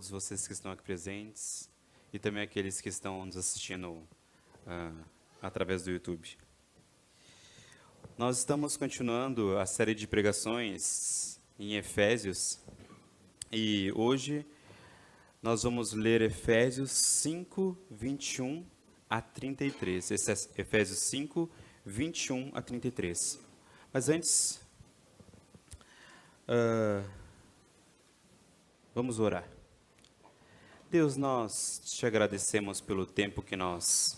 todos vocês que estão aqui presentes e também aqueles que estão nos assistindo através do YouTube. Nós estamos continuando a série de pregações em Efésios e hoje nós vamos ler Efésios 5, 21 a 33. Esse é Efésios 5, 21 a 33. Mas antes, vamos orar. Deus, nós te agradecemos pelo tempo que nós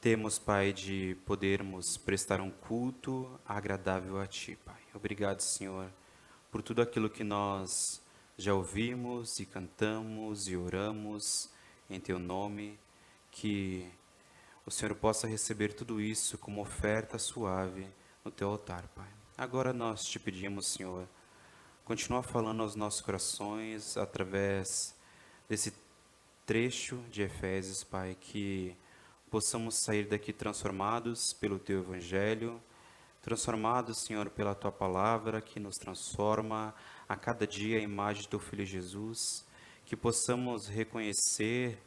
temos, Pai, de podermos prestar um culto agradável a Ti, Pai. Obrigado, Senhor, por tudo aquilo que nós já ouvimos e cantamos e oramos em Teu nome, que o Senhor possa receber tudo isso como oferta suave no Teu altar, Pai. Agora nós te pedimos, Senhor, continua falando aos nossos corações através desse trecho de Efésios, Pai, que possamos sair daqui transformados pelo Teu Evangelho, transformados, Senhor, pela Tua Palavra, que nos transforma a cada dia a imagem do Teu Filho Jesus, que possamos reconhecer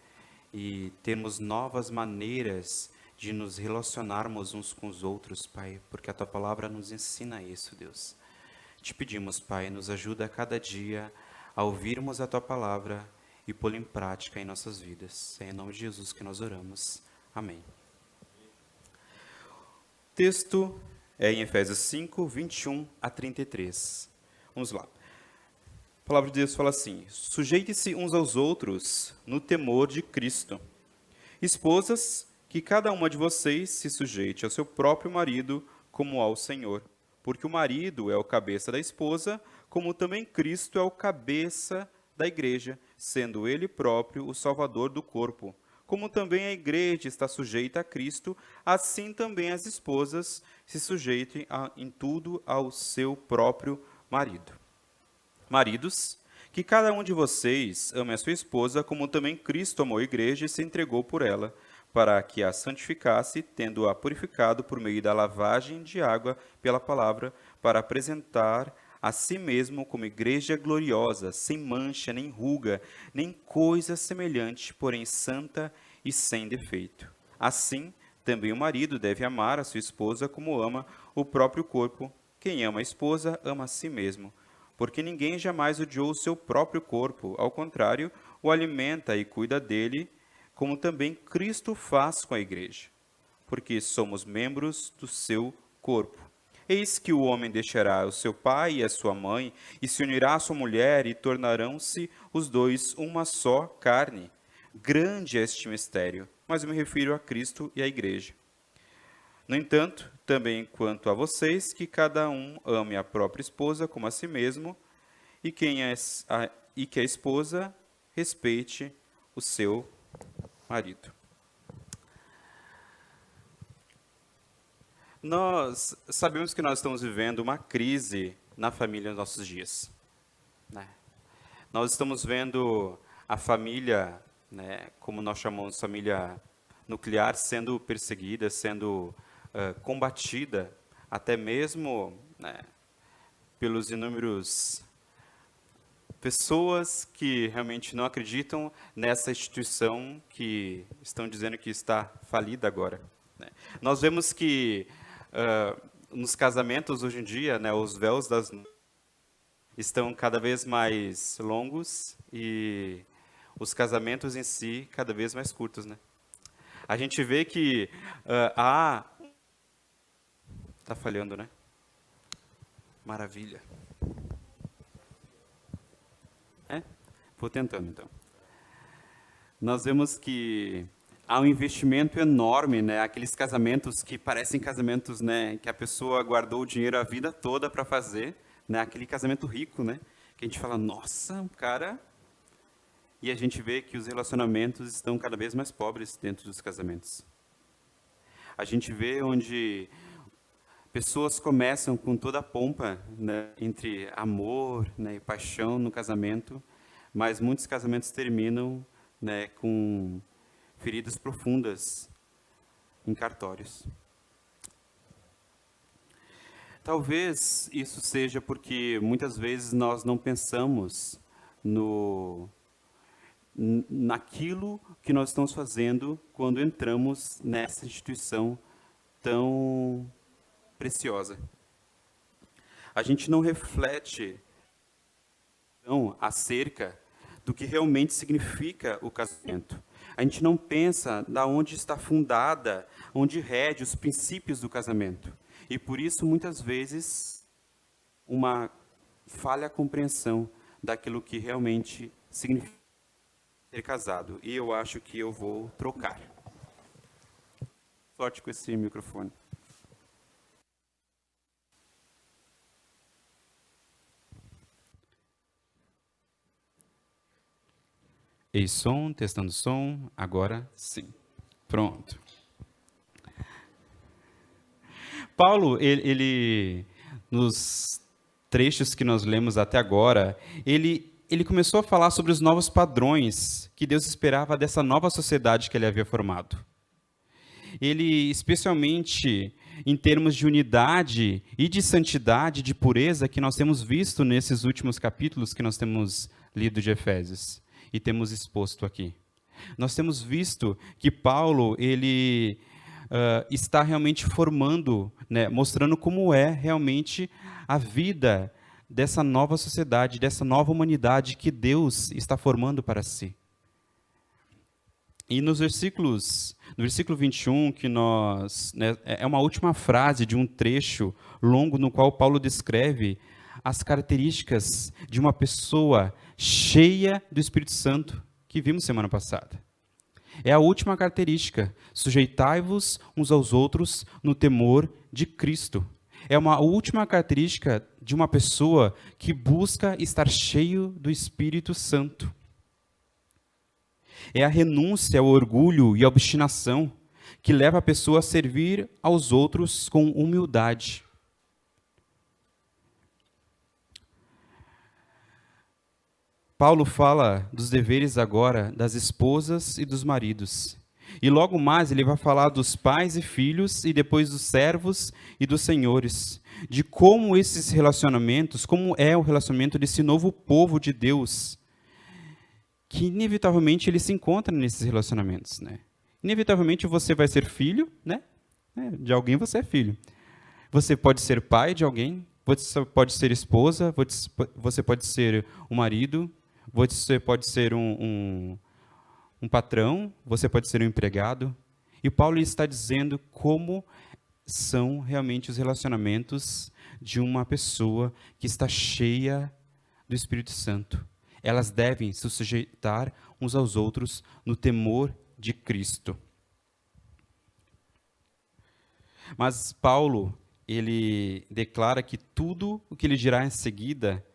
e termos novas maneiras de nos relacionarmos uns com os outros, Pai, porque a Tua Palavra nos ensina isso, Deus. Te pedimos, Pai, nos ajuda a cada dia a ouvirmos a Tua Palavra e pô-la em prática em nossas vidas. É em nome de Jesus que nós oramos. Amém. O texto é em Efésios 5, 21 a 33. Vamos lá. A palavra de Deus fala assim: sujeite-se uns aos outros no temor de Cristo. Esposas, que cada uma de vocês se sujeite ao seu próprio marido como ao Senhor. Porque o marido é o cabeça da esposa, como também Cristo é o cabeça da igreja, sendo ele próprio o salvador do corpo. Como também a igreja está sujeita a Cristo, assim também as esposas se sujeitem em tudo ao seu próprio marido. Maridos, que cada um de vocês ame a sua esposa, como também Cristo amou a igreja e se entregou por ela, para que a santificasse, tendo-a purificado por meio da lavagem de água pela palavra, para apresentar a si mesmo como igreja gloriosa, sem mancha, nem ruga, nem coisa semelhante, porém santa e sem defeito. Assim, também o marido deve amar a sua esposa como ama o próprio corpo. Quem ama a esposa, ama a si mesmo. Porque ninguém jamais odiou o seu próprio corpo, ao contrário, o alimenta e cuida dele, como também Cristo faz com a igreja, porque somos membros do seu corpo. Eis que o homem deixará o seu pai e a sua mãe, e se unirá à sua mulher, e tornarão-se os dois uma só carne. Grande é este mistério, mas eu me refiro a Cristo e à igreja. No entanto, também quanto a vocês, que cada um ame a própria esposa como a si mesmo, e que a esposa respeite o seu marido. Nós sabemos que nós estamos vivendo uma crise na família nos nossos dias, né? Nós estamos vendo a família, né, como nós chamamos família nuclear, sendo perseguida, sendo combatida, até mesmo, né, pelos inúmeros pessoas que realmente não acreditam nessa instituição que estão dizendo que está falida agora, né? Nós vemos que nos casamentos hoje em dia, né, os véus estão cada vez mais longos e os casamentos em si cada vez mais curtos, né? A gente vê que tá falhando, né? Maravilha. Vou tentando, então. Nós vemos que há um investimento enorme, né? Aqueles casamentos que parecem casamentos, né, que a pessoa guardou o dinheiro a vida toda para fazer, né? Aquele casamento rico, né? Que a gente fala, nossa, o cara... E a gente vê que os relacionamentos estão cada vez mais pobres dentro dos casamentos. A gente vê onde pessoas começam com toda a pompa, né, entre amor, né, e paixão no casamento, mas muitos casamentos terminam, né, com feridas profundas em cartórios. Talvez isso seja porque muitas vezes nós não pensamos naquilo que nós estamos fazendo quando entramos nessa instituição tão preciosa. A gente não reflete acerca do que realmente significa o casamento. A gente não pensa da onde está fundada, onde rege os princípios do casamento. E por isso, muitas vezes, uma falha compreensão daquilo que realmente significa ser casado. E eu acho que eu vou trocar. Sorte com esse microfone. Ei, som, testando som, agora sim. Pronto. Paulo, ele nos trechos que nós lemos até agora, ele começou a falar sobre os novos padrões que Deus esperava dessa nova sociedade que ele havia formado. Ele, especialmente em termos de unidade e de santidade, de pureza, que nós temos visto nesses últimos capítulos que nós temos lido de Efésios e temos exposto aqui. Nós temos visto que Paulo, ele está realmente formando, né, mostrando como é realmente a vida dessa nova sociedade, dessa nova humanidade que Deus está formando para si. E no versículo 21, que é uma última frase de um trecho longo no qual Paulo descreve as características de uma pessoa cheia do Espírito Santo, que vimos semana passada. É a última característica: sujeitai-vos uns aos outros no temor de Cristo. É uma última característica de uma pessoa que busca estar cheio do Espírito Santo. É a renúncia ao orgulho e à obstinação que leva a pessoa a servir aos outros com humildade. Paulo fala dos deveres agora das esposas e dos maridos. E logo mais ele vai falar dos pais e filhos, e depois dos servos e dos senhores. De como esses relacionamentos, como é o relacionamento desse novo povo de Deus, que inevitavelmente ele se encontra nesses relacionamentos, né? Inevitavelmente você vai ser filho, né? De alguém você é filho. Você pode ser pai de alguém, você pode ser esposa, você pode ser um marido, você pode ser um patrão, você pode ser um empregado. E Paulo está dizendo como são realmente os relacionamentos de uma pessoa que está cheia do Espírito Santo. Elas devem se sujeitar uns aos outros no temor de Cristo. Mas Paulo, ele declara que tudo o que ele dirá em seguida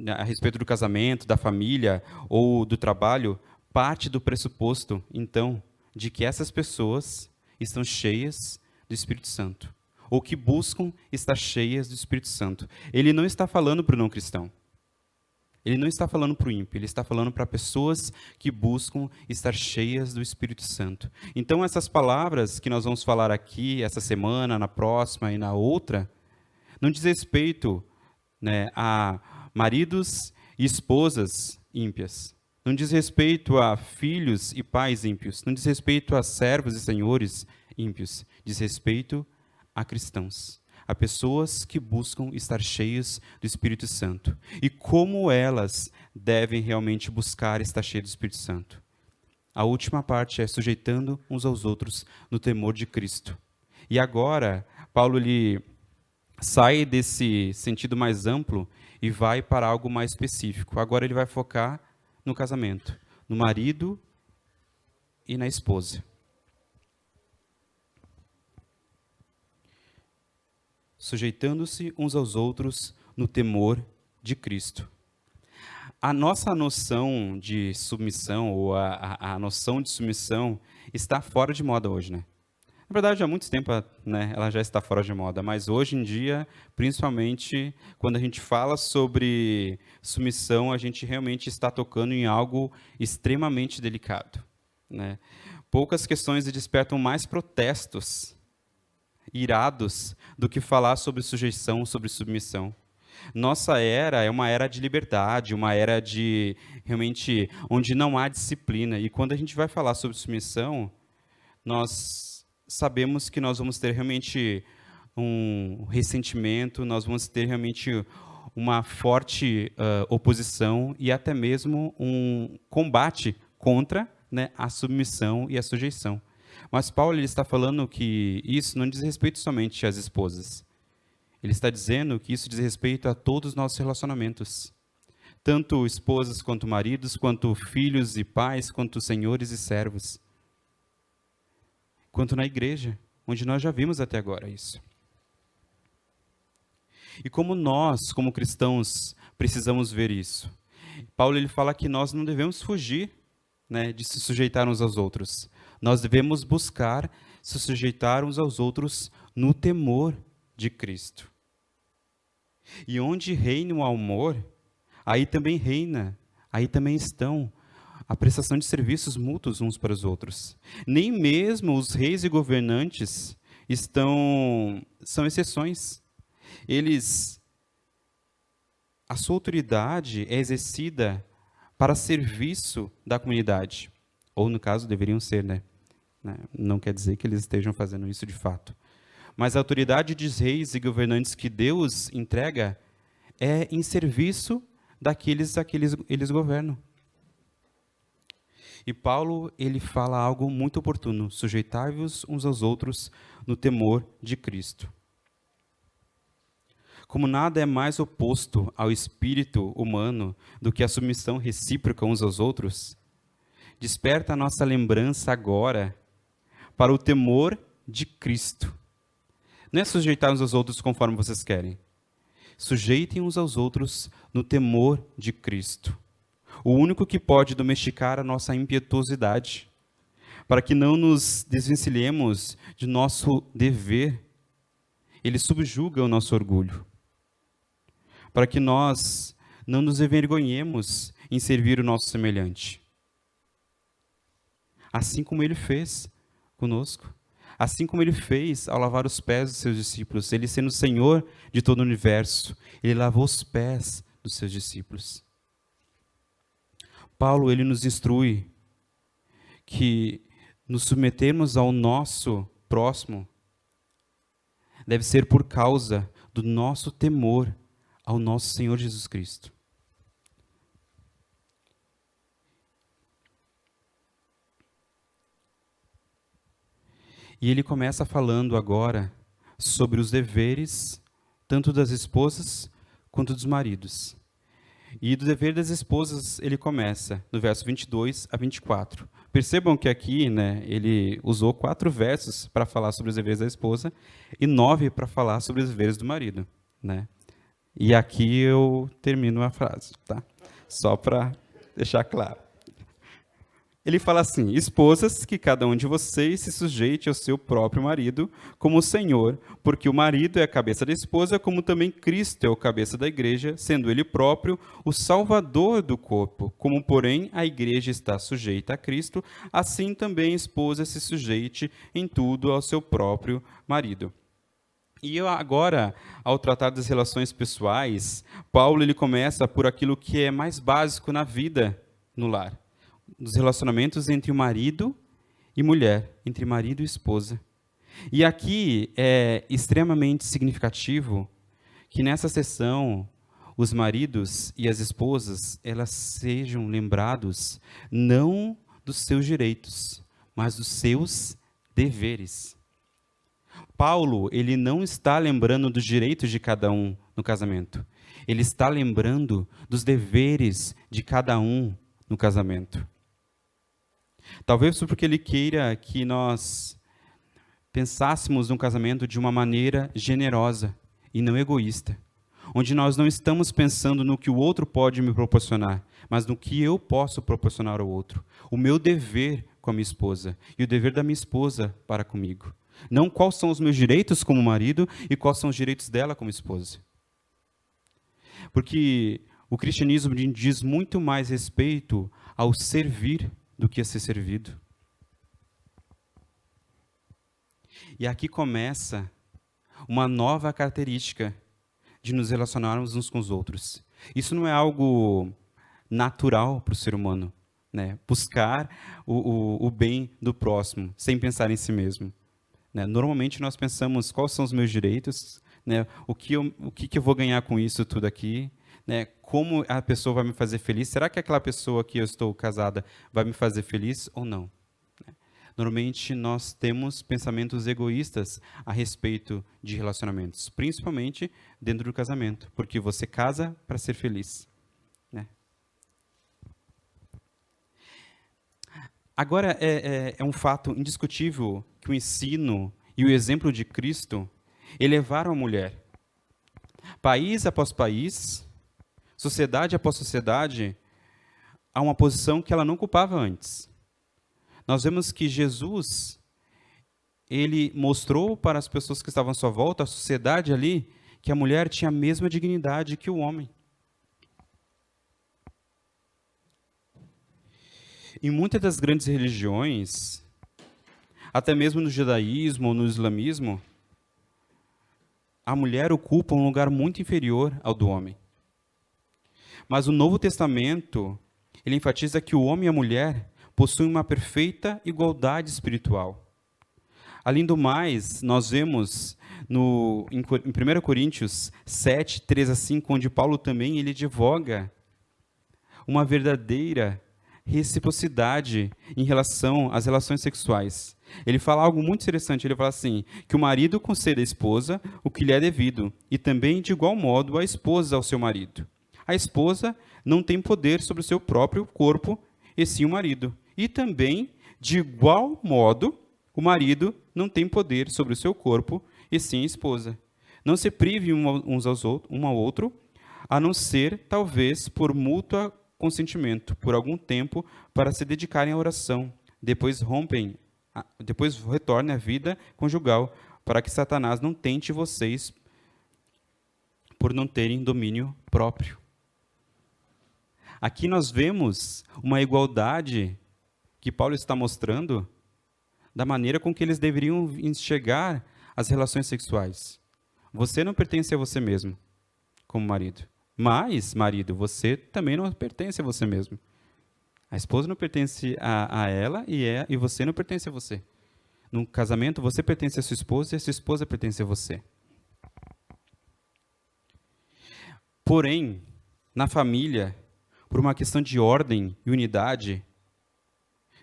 a respeito do casamento, da família ou do trabalho, parte do pressuposto, então, de que essas pessoas estão cheias do Espírito Santo, ou que buscam estar cheias do Espírito Santo. Ele não está falando para o não cristão. Ele não está falando para o ímpio, ele está falando para pessoas que buscam estar cheias do Espírito Santo. Então, essas palavras que nós vamos falar aqui, essa semana, na próxima e na outra, não diz respeito, né, a maridos e esposas ímpias. Não diz respeito a filhos e pais ímpios. Não diz respeito a servos e senhores ímpios. Diz respeito a cristãos, a pessoas que buscam estar cheios do Espírito Santo. E como elas devem realmente buscar estar cheias do Espírito Santo. A última parte é sujeitando uns aos outros no temor de Cristo. E agora, Paulo ele sai desse sentido mais amplo e vai para algo mais específico. Agora ele vai focar no casamento, no marido e na esposa. Sujeitando-se uns aos outros no temor de Cristo. A nossa noção de submissão, ou a noção de submissão, está fora de moda hoje, né? Na verdade, há muito tempo, né, ela já está fora de moda, mas hoje em dia, principalmente, quando a gente fala sobre submissão, a gente realmente está tocando em algo extremamente delicado, né? Poucas questões despertam mais protestos irados do que falar sobre sujeição, sobre submissão. Nossa era é uma era de liberdade, uma era de realmente onde não há disciplina. E quando a gente vai falar sobre submissão, nós sabemos que nós vamos ter realmente um ressentimento, nós vamos ter realmente uma forte oposição e até mesmo um combate contra, né, a submissão e a sujeição. Mas Paulo ele está falando que isso não diz respeito somente às esposas. Ele está dizendo que isso diz respeito a todos os nossos relacionamentos. Tanto esposas quanto maridos, quanto filhos e pais, quanto senhores e servos. Quanto na igreja, onde nós já vimos até agora isso. E como nós, como cristãos, precisamos ver isso? Paulo ele fala que nós não devemos fugir, né, de se sujeitar uns aos outros. Nós devemos buscar se sujeitar uns aos outros no temor de Cristo. E onde reina o amor, aí também reina, aí também estão a prestação de serviços mútuos uns para os outros. Nem mesmo os reis e governantes são exceções. A sua autoridade é exercida para serviço da comunidade. Ou, no caso, deveriam ser, né? Não quer dizer que eles estejam fazendo isso de fato. Mas a autoridade dos reis e governantes que Deus entrega é em serviço daqueles a que eles governam. E Paulo, ele fala algo muito oportuno: sujeitai-vos uns aos outros no temor de Cristo. Como nada é mais oposto ao espírito humano do que a submissão recíproca uns aos outros, desperta a nossa lembrança agora para o temor de Cristo. Não é sujeitar uns aos outros conforme vocês querem. Sujeitem uns aos outros no temor de Cristo. O único que pode domesticar a nossa impetuosidade, para que não nos desvencilhemos de nosso dever. Ele subjuga o nosso orgulho, para que nós não nos envergonhemos em servir o nosso semelhante. Assim como ele fez conosco, assim como ele fez ao lavar os pés dos seus discípulos, ele sendo o Senhor de todo o universo, ele lavou os pés dos seus discípulos. Paulo, ele nos instrui que nos submetermos ao nosso próximo deve ser por causa do nosso temor ao nosso Senhor Jesus Cristo. E ele começa falando agora sobre os deveres, tanto das esposas quanto dos maridos. E do dever das esposas ele começa, no verso 22 a 24. Percebam que aqui, né, ele usou 4 versos para falar sobre os deveres da esposa e 9 para falar sobre os deveres do marido, né? E aqui eu termino a frase, tá? Só para deixar claro. Ele fala assim: esposas, que cada um de vocês se sujeite ao seu próprio marido, como o Senhor, porque o marido é a cabeça da esposa, como também Cristo é o cabeça da igreja, sendo ele próprio o salvador do corpo. Como, porém, a igreja está sujeita a Cristo, assim também a esposa se sujeite em tudo ao seu próprio marido. E agora, ao tratar das relações pessoais, Paulo ele começa por aquilo que é mais básico na vida no lar. Dos relacionamentos entre o marido e mulher, entre marido e esposa. E aqui é extremamente significativo que nessa sessão os maridos e as esposas elas sejam lembrados não dos seus direitos, mas dos seus deveres. Paulo, ele não está lembrando dos direitos de cada um no casamento. Ele está lembrando dos deveres de cada um no casamento. Talvez porque ele queira que nós pensássemos no casamento de uma maneira generosa e não egoísta, onde nós não estamos pensando no que o outro pode me proporcionar, mas no que eu posso proporcionar ao outro. O meu dever com a minha esposa e o dever da minha esposa para comigo. Não quais são os meus direitos como marido e quais são os direitos dela como esposa. Porque o cristianismo diz muito mais respeito ao servir do que a ser servido. E aqui começa uma nova característica de nos relacionarmos uns com os outros. Isso não é algo natural para o ser humano, né? Buscar o bem do próximo, sem pensar em si mesmo. Né? Normalmente nós pensamos quais são os meus direitos, né? O que eu vou ganhar com isso tudo aqui, né? Como a pessoa vai me fazer feliz? Será que aquela pessoa que eu estou casada vai me fazer feliz ou não? Normalmente nós temos pensamentos egoístas a respeito de relacionamentos, principalmente dentro do casamento, porque você casa para ser feliz. Né? Agora, é um fato indiscutível que o ensino e o exemplo de Cristo elevaram a mulher. País após país, sociedade após sociedade, a uma posição que ela não ocupava antes. Nós vemos que Jesus, ele mostrou para as pessoas que estavam à sua volta, a sociedade ali, que a mulher tinha a mesma dignidade que o homem. Em muitas das grandes religiões, até mesmo no judaísmo ou no islamismo, a mulher ocupa um lugar muito inferior ao do homem. Mas o Novo Testamento, ele enfatiza que o homem e a mulher possuem uma perfeita igualdade espiritual. Além do mais, nós vemos em 1 Coríntios 7, 3 a 5, onde Paulo também ele advoga uma verdadeira reciprocidade em relação às relações sexuais. Ele fala algo muito interessante, ele fala assim, que o marido conceda à esposa o que lhe é devido, e também, de igual modo, a esposa ao seu marido. A esposa não tem poder sobre o seu próprio corpo, e sim o marido. E também, de igual modo, o marido não tem poder sobre o seu corpo, e sim a esposa. Não se prive um ao outro, a não ser, talvez, por mútuo consentimento, por algum tempo, para se dedicarem à oração. Depois retornem à vida conjugal, para que Satanás não tente vocês por não terem domínio próprio. Aqui nós vemos uma igualdade que Paulo está mostrando da maneira com que eles deveriam enxergar as relações sexuais. Você não pertence a você mesmo, como marido. Mas, marido, você também não pertence a você mesmo. A esposa não pertence a ela e você não pertence a você. No casamento, você pertence a sua esposa e a sua esposa pertence a você. Porém, na família, por uma questão de ordem e unidade,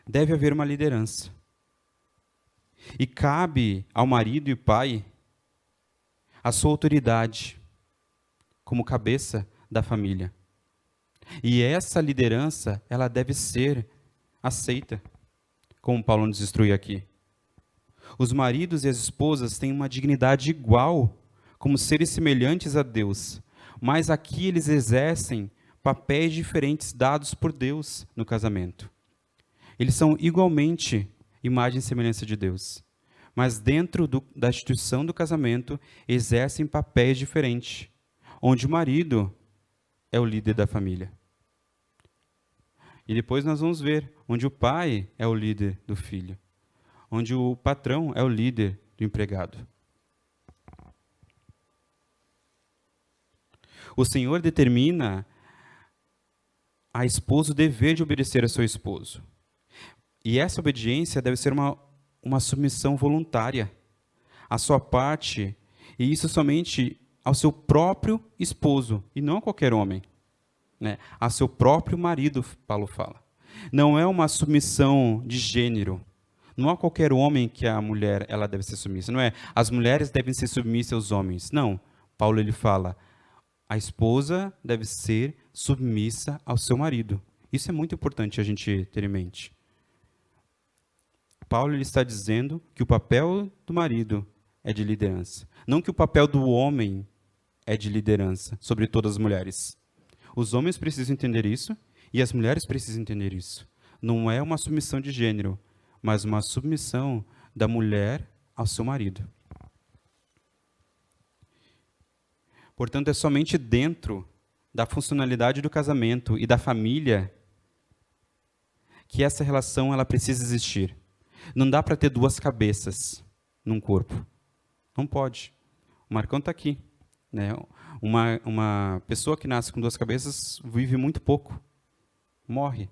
deve haver uma liderança. E cabe ao marido e pai a sua autoridade como cabeça da família. E essa liderança, ela deve ser aceita, como Paulo nos instrui aqui. Os maridos e as esposas têm uma dignidade igual, como seres semelhantes a Deus, mas aqui eles exercem papéis diferentes dados por Deus no casamento. Eles são igualmente imagem e semelhança de Deus, mas dentro da instituição do casamento exercem papéis diferentes, onde o marido é o líder da família. E depois nós vamos ver onde o pai é o líder do filho, onde o patrão é o líder do empregado. O Senhor determina a esposa o dever de obedecer a seu esposo. E essa obediência deve ser uma submissão voluntária, à sua parte, e isso somente ao seu próprio esposo, e não a qualquer homem. Né? A seu próprio marido, Paulo fala. Não é uma submissão de gênero. Não é qualquer homem que a mulher ela deve ser submissa. Não é as mulheres devem ser submissas aos homens. Não. Paulo ele fala, a esposa deve ser submissa ao seu marido. Isso é muito importante a gente ter em mente. Paulo ele está dizendo que o papel do marido é de liderança. Não que o papel do homem é de liderança sobre todas as mulheres. Os homens precisam entender isso e as mulheres precisam entender isso. Não é uma submissão de gênero, mas uma submissão da mulher ao seu marido. Portanto, é somente dentro da funcionalidade do casamento e da família que essa relação ela precisa existir. Não dá para ter duas cabeças num corpo. Não pode. O Marcão está aqui. né? Uma pessoa que nasce com duas cabeças vive muito pouco, morre.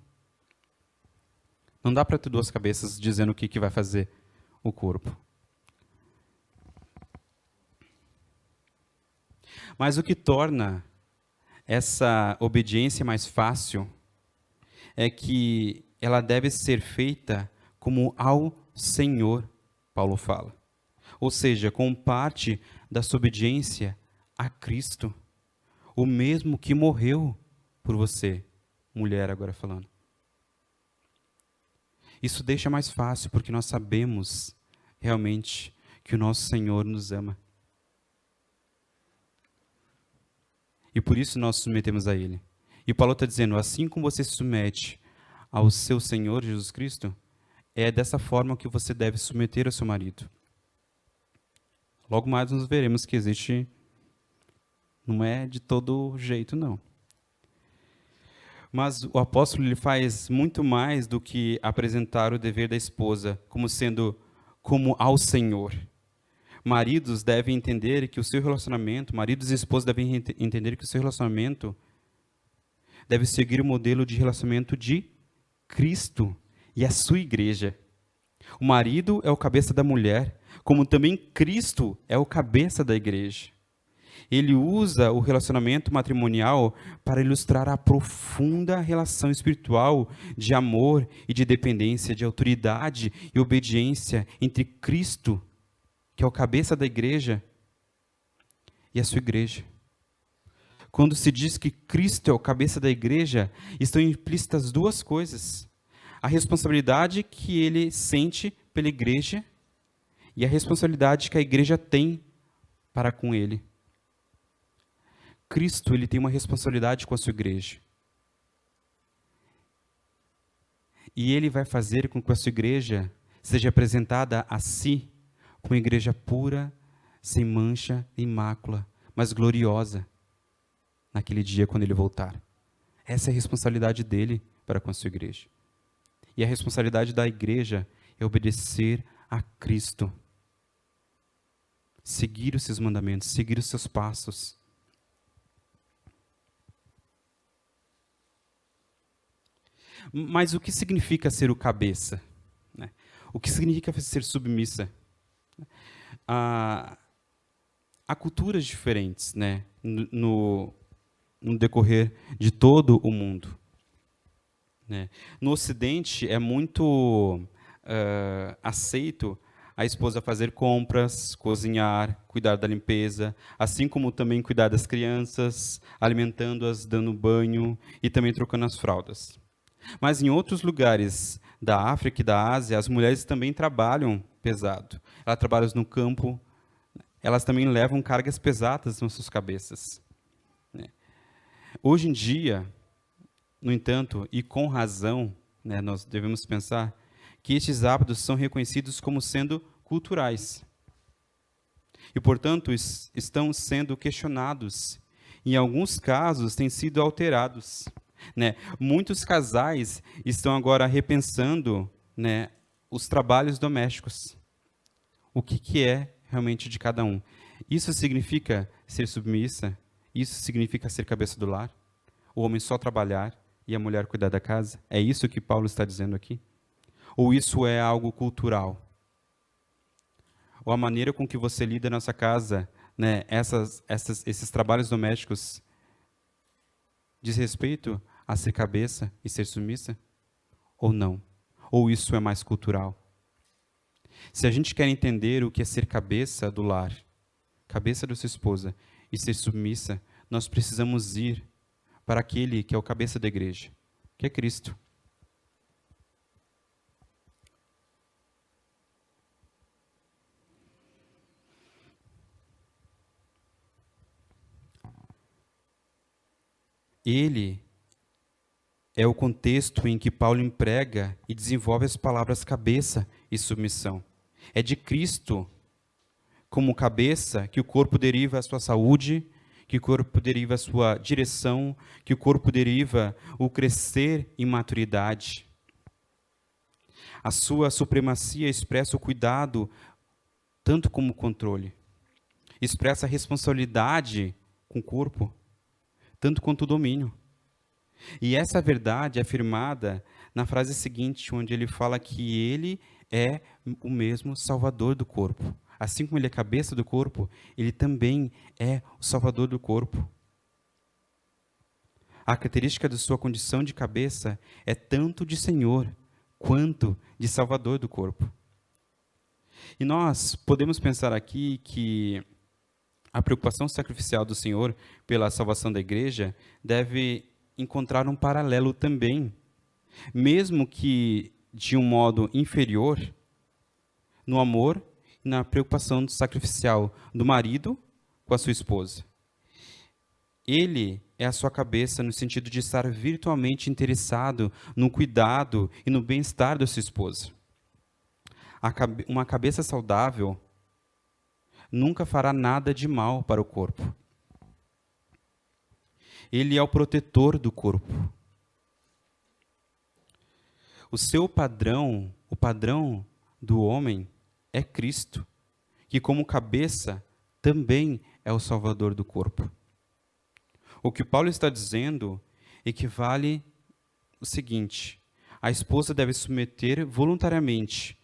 Não dá para ter duas cabeças dizendo o que vai fazer o corpo. Mas o que torna essa obediência mais fácil é que ela deve ser feita como ao Senhor, Paulo fala. Ou seja, como parte da sua obediência a Cristo, o mesmo que morreu por você, mulher agora falando. Isso deixa mais fácil, porque nós sabemos realmente que o nosso Senhor nos ama. E por isso nós nos submetemos a Ele. E Paulo está dizendo, assim como você se submete ao seu Senhor Jesus Cristo, é dessa forma que você deve submeter ao seu marido. Logo mais nós veremos que existe, não é de todo jeito, não. Mas o apóstolo ele faz muito mais do que apresentar o dever da esposa como sendo como ao Senhor. Maridos devem entender que o seu relacionamento, maridos e esposas devem entender que o seu relacionamento deve seguir o modelo de relacionamento de Cristo e a sua igreja. O marido é o cabeça da mulher, como também Cristo é o cabeça da igreja. Ele usa o relacionamento matrimonial para ilustrar a profunda relação espiritual de amor e de dependência, de autoridade e obediência entre Cristo, que é o cabeça da igreja, e a sua igreja. Quando se diz que Cristo é o cabeça da igreja, estão implícitas duas coisas. A responsabilidade que ele sente pela igreja e a responsabilidade que a igreja tem para com ele. Cristo, ele tem uma responsabilidade com a sua igreja. E ele vai fazer com que a sua igreja seja apresentada a si como uma igreja pura, sem mancha nem mácula, mas gloriosa naquele dia quando ele voltar. Essa é a responsabilidade dele para com a sua igreja. E a responsabilidade da igreja é obedecer a Cristo. Seguir os seus mandamentos, seguir os seus passos. Mas o que significa ser o cabeça? O que significa ser submissa? Há culturas diferentes, né, no decorrer de todo o mundo. Né. No Ocidente é muito aceito a esposa fazer compras, cozinhar, cuidar da limpeza, assim como também cuidar das crianças, alimentando-as, dando banho e também trocando as fraldas. Mas em outros lugares da África e da Ásia, as mulheres também trabalham pesado. Elas trabalham no campo, elas também levam cargas pesadas nas suas cabeças. Hoje em dia, no entanto, e com razão, né, nós devemos pensar que estes hábitos são reconhecidos como sendo culturais. E, portanto, estão sendo questionados. Em alguns casos, têm sido alterados. Né? Muitos casais estão agora repensando, né, os trabalhos domésticos. O que é realmente de cada um. Isso significa ser submissa? Isso significa ser cabeça do lar? O homem só trabalhar e a mulher cuidar da casa? É isso que Paulo está dizendo aqui? Ou isso é algo cultural? Ou a maneira com que você lida na sua casa, né, esses trabalhos domésticos, diz respeito a ser cabeça e ser submissa? Ou não? Ou isso é mais cultural? Se a gente quer entender o que é ser cabeça do lar, cabeça da sua esposa, e ser submissa, nós precisamos ir para aquele que é o cabeça da igreja, que é Cristo. Ele é o contexto em que Paulo emprega e desenvolve as palavras cabeça e submissão. É de Cristo como cabeça que o corpo deriva a sua saúde, que o corpo deriva a sua direção, que o corpo deriva o crescer em maturidade. A sua supremacia expressa o cuidado, tanto como o controle. expressa a responsabilidade com o corpo, tanto quanto o domínio. E essa verdade é afirmada na frase seguinte, onde ele fala que ele é o mesmo Salvador do corpo. Assim como ele é cabeça do corpo, ele também é o Salvador do corpo. A característica de sua condição de cabeça é tanto de Senhor, quanto de Salvador do corpo. E nós podemos pensar aqui que a preocupação sacrificial do Senhor pela salvação da igreja deve encontrar um paralelo também, mesmo que de um modo inferior, no amor e na preocupação sacrificial do marido com a sua esposa. Ele é a sua cabeça no sentido de estar virtualmente interessado no cuidado e no bem-estar da sua esposa. Uma cabeça saudável nunca fará nada de mal para o corpo. Ele é o protetor do corpo. O seu padrão, o padrão do homem, é Cristo, que como cabeça também é o Salvador do corpo. O que Paulo está dizendo equivale o seguinte: a esposa deve submeter voluntariamente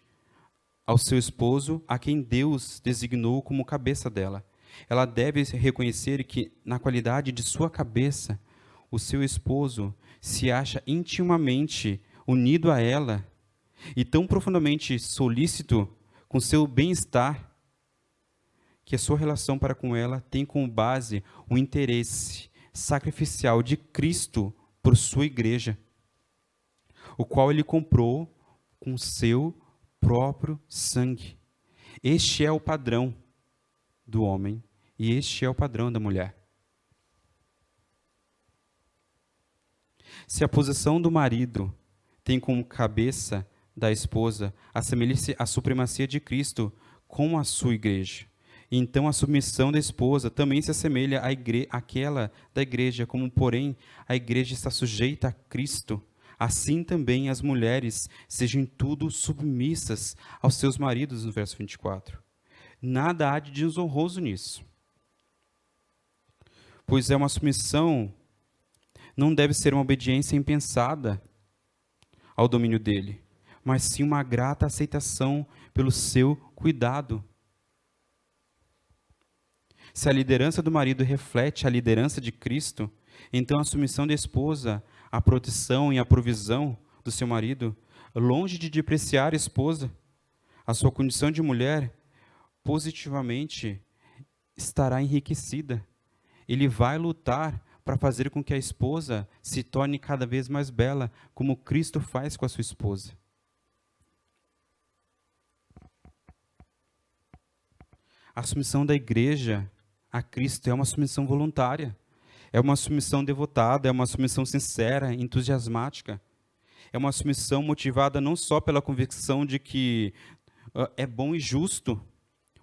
ao seu esposo, a quem Deus designou como cabeça dela. Ela deve reconhecer que, na qualidade de sua cabeça, o seu esposo se acha intimamente unido a ela e tão profundamente solícito com seu bem-estar, que a sua relação para com ela tem como base o interesse sacrificial de Cristo por sua igreja, o qual ele comprou com seu próprio sangue. Este é o padrão do homem e este é o padrão da mulher. Se a posição do marido tem como cabeça da esposa assemelha-se à supremacia de Cristo com a sua igreja, então a submissão da esposa também se assemelha àquela da igreja, como porém a igreja está sujeita a Cristo, assim também as mulheres sejam em tudo submissas aos seus maridos, no verso 24. Nada há de desonroso nisso, pois é uma submissão, não deve ser uma obediência impensada ao domínio dele, mas sim uma grata aceitação pelo seu cuidado. Se a liderança do marido reflete a liderança de Cristo, então a submissão da esposa, a proteção e a provisão do seu marido, longe de depreciar a esposa, a sua condição de mulher, positivamente estará enriquecida. Ele vai lutar para fazer com que a esposa se torne cada vez mais bela, como Cristo faz com a sua esposa. A submissão da igreja a Cristo é uma submissão voluntária, é uma submissão devotada, é uma submissão sincera, entusiasmática, é uma submissão motivada não só pela convicção de que é bom e justo,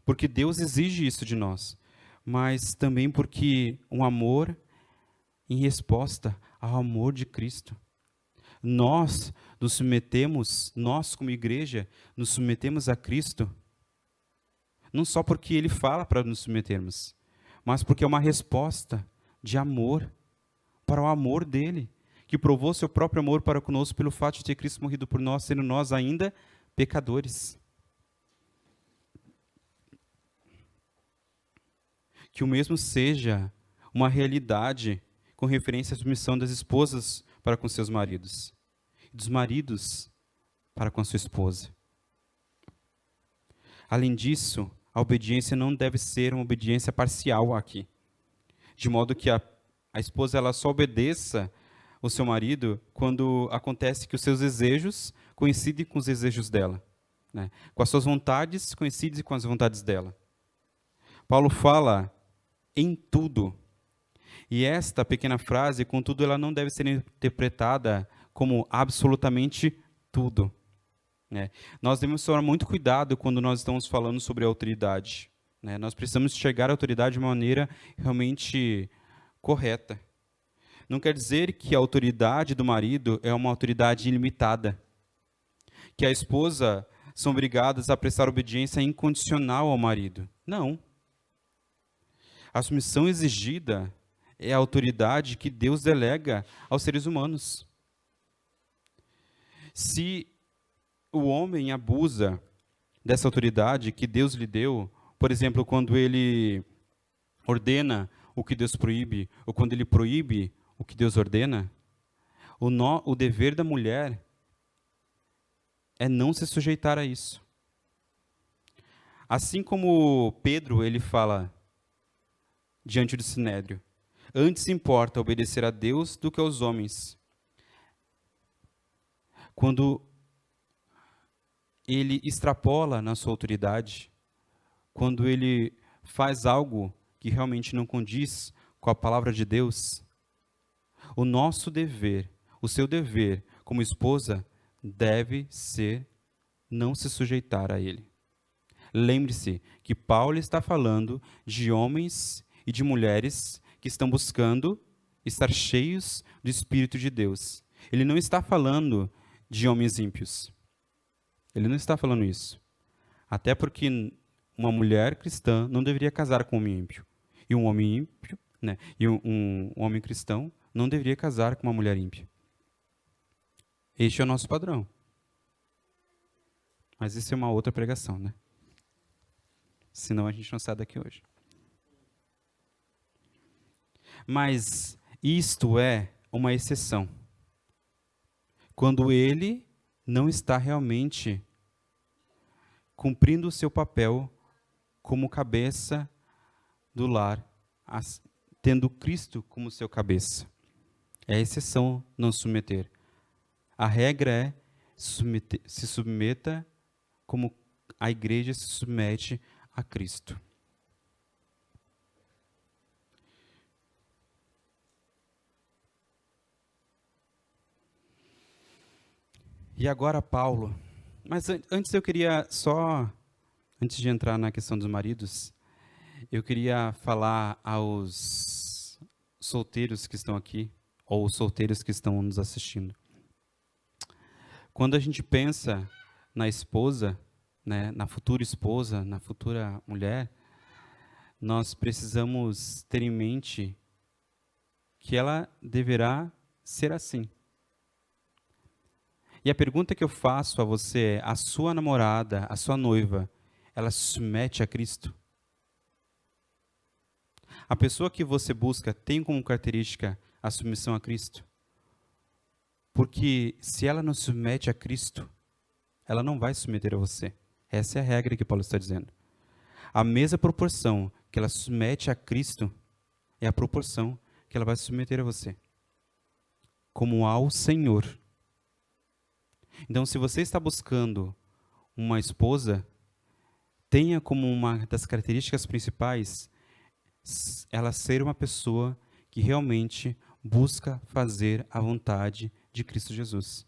porque Deus exige isso de nós, mas também porque um amor em resposta ao amor de Cristo. Nós nos submetemos, nós como igreja, nos submetemos a Cristo, não só porque Ele fala para nos submetermos, mas porque é uma resposta de amor para o amor dEle, que provou seu próprio amor para conosco pelo fato de ter Cristo morrido por nós, sendo nós ainda pecadores. Que o mesmo seja uma realidade com referência à submissão das esposas para com seus maridos, e dos maridos para com a sua esposa. Além disso, a obediência não deve ser uma obediência parcial aqui, de modo que a esposa ela só obedeça o seu marido quando acontece que os seus desejos coincidem com os desejos dela, né? Com as suas vontades coincidem com as vontades dela. Paulo fala em tudo. E esta pequena frase, contudo, ela não deve ser interpretada como absolutamente tudo, né? Nós devemos tomar muito cuidado quando nós estamos falando sobre a autoridade, né? Nós precisamos enxergar a autoridade de uma maneira realmente correta. Não quer dizer que a autoridade do marido é uma autoridade ilimitada, que a esposa são obrigadas a prestar obediência incondicional ao marido. Não. A submissão exigida é a autoridade que Deus delega aos seres humanos. Se o homem abusa dessa autoridade que Deus lhe deu, por exemplo, quando ele ordena o que Deus proíbe, ou quando ele proíbe o que Deus ordena, o dever da mulher é não se sujeitar a isso. Assim como Pedro, ele fala diante do Sinédrio, antes importa obedecer a Deus do que aos homens. Quando ele extrapola na sua autoridade, quando ele faz algo que realmente não condiz com a palavra de Deus, o nosso dever, o seu dever como esposa, deve ser não se sujeitar a ele. Lembre-se que Paulo está falando de homens e de mulheres que estão buscando estar cheios do Espírito de Deus. Ele não está falando de homens ímpios. Ele não está falando isso. Até porque uma mulher cristã não deveria casar com um homem ímpio. E um homem ímpio, né? E um homem cristão não deveria casar com uma mulher ímpia. Este é o nosso padrão. Mas isso é uma outra pregação, né? Senão a gente não sai daqui hoje. Mas isto é uma exceção. Quando ele não está realmente cumprindo o seu papel como cabeça do lar, tendo Cristo como seu cabeça. É a exceção não submeter. A regra é se submeta como a igreja se submete a Cristo. E agora Paulo. Mas antes eu queria antes de entrar na questão dos maridos, eu queria falar aos solteiros que estão aqui, ou os solteiros que estão nos assistindo. Quando a gente pensa na esposa, né, na futura esposa, na futura mulher, nós precisamos ter em mente que ela deverá ser assim. E a pergunta que eu faço a você é: a sua namorada, a sua noiva, ela se submete a Cristo? A pessoa que você busca tem como característica a submissão a Cristo? Porque se ela não se submete a Cristo, ela não vai se submeter a você. Essa é a regra que Paulo está dizendo. A mesma proporção que ela submete a Cristo é a proporção que ela vai se submeter a você, como ao Senhor. Então, se você está buscando uma esposa, tenha como uma das características principais ela ser uma pessoa que realmente busca fazer a vontade de Cristo Jesus.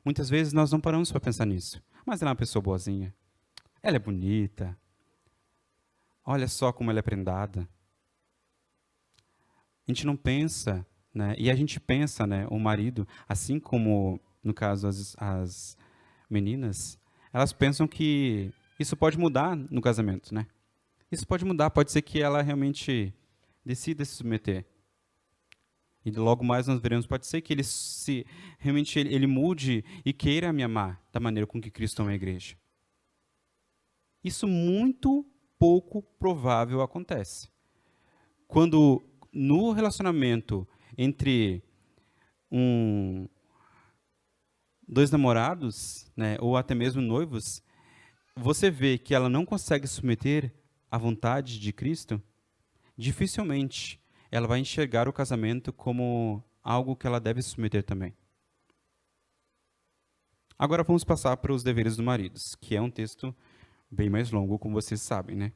Muitas vezes nós não paramos para pensar nisso. Mas ela é uma pessoa boazinha. Ela é bonita. Olha só como ela é prendada. A gente não pensa, né? E a gente pensa, né? O marido, assim como, no caso, as meninas, elas pensam que isso pode mudar no casamento, né? Isso pode mudar, pode ser que ela realmente decida se submeter. E logo mais nós veremos, pode ser que ele realmente ele mude e queira me amar da maneira com que Cristo ama a igreja. Isso muito pouco provável acontece. Quando no relacionamento entre dois namorados, né, ou até mesmo noivos, você vê que ela não consegue submeter à vontade de Cristo, dificilmente ela vai enxergar o casamento como algo que ela deve submeter também. Agora vamos passar para os deveres dos maridos, que é um texto bem mais longo, como vocês sabem, né?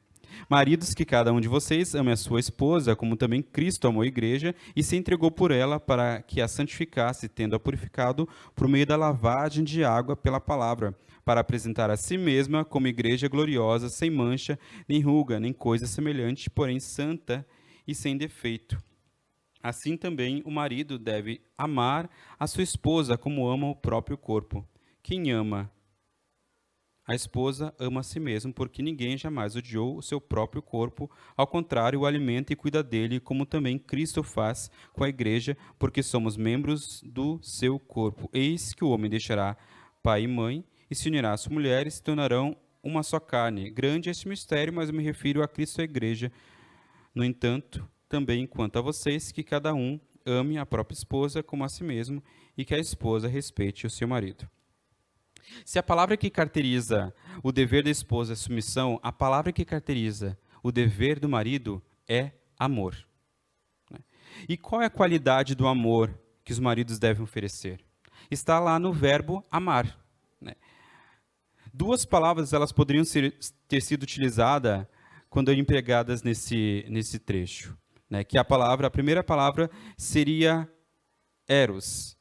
Maridos, que cada um de vocês ame a sua esposa, como também Cristo amou a igreja e se entregou por ela para que a santificasse, tendo-a purificado por meio da lavagem de água pela palavra, para apresentar a si mesma como igreja gloriosa, sem mancha, nem ruga, nem coisa semelhante, porém santa e sem defeito. Assim também o marido deve amar a sua esposa como ama o próprio corpo. Quem ama A esposa ama a si mesma, porque ninguém jamais odiou o seu próprio corpo. Ao contrário, o alimenta e cuida dele, como também Cristo faz com a igreja, porque somos membros do seu corpo. Eis que o homem deixará pai e mãe, e se unirá à sua mulher, e se tornarão uma só carne. Grande é este mistério, mas eu me refiro a Cristo e à igreja. No entanto, também quanto a vocês, que cada um ame a própria esposa como a si mesmo, e que a esposa respeite o seu marido. Se a palavra que caracteriza o dever da esposa é submissão, a palavra que caracteriza o dever do marido é amor. E qual é a qualidade do amor que os maridos devem oferecer? Está lá no verbo amar. Duas palavras elas poderiam ter sido utilizadas quando empregadas nesse trecho. Que a primeira palavra seria eros,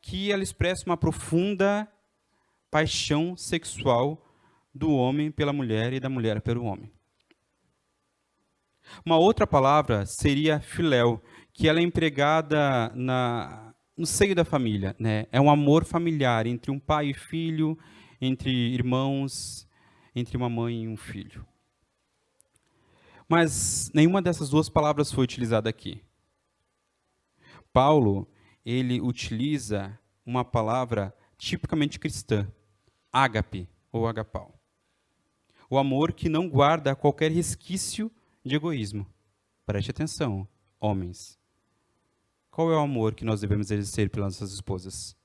que ela expressa uma profunda paixão sexual do homem pela mulher e da mulher pelo homem. Uma outra palavra seria filéu, que ela é empregada no seio da família. É um amor familiar entre um pai e filho, entre irmãos, entre uma mãe e um filho. Mas nenhuma dessas duas palavras foi utilizada aqui. Paulo, ele utiliza uma palavra tipicamente cristã, ágape ou agapau. O amor que não guarda qualquer resquício de egoísmo. Preste atenção, homens. Qual é o amor que nós devemos exercer pelas nossas esposas?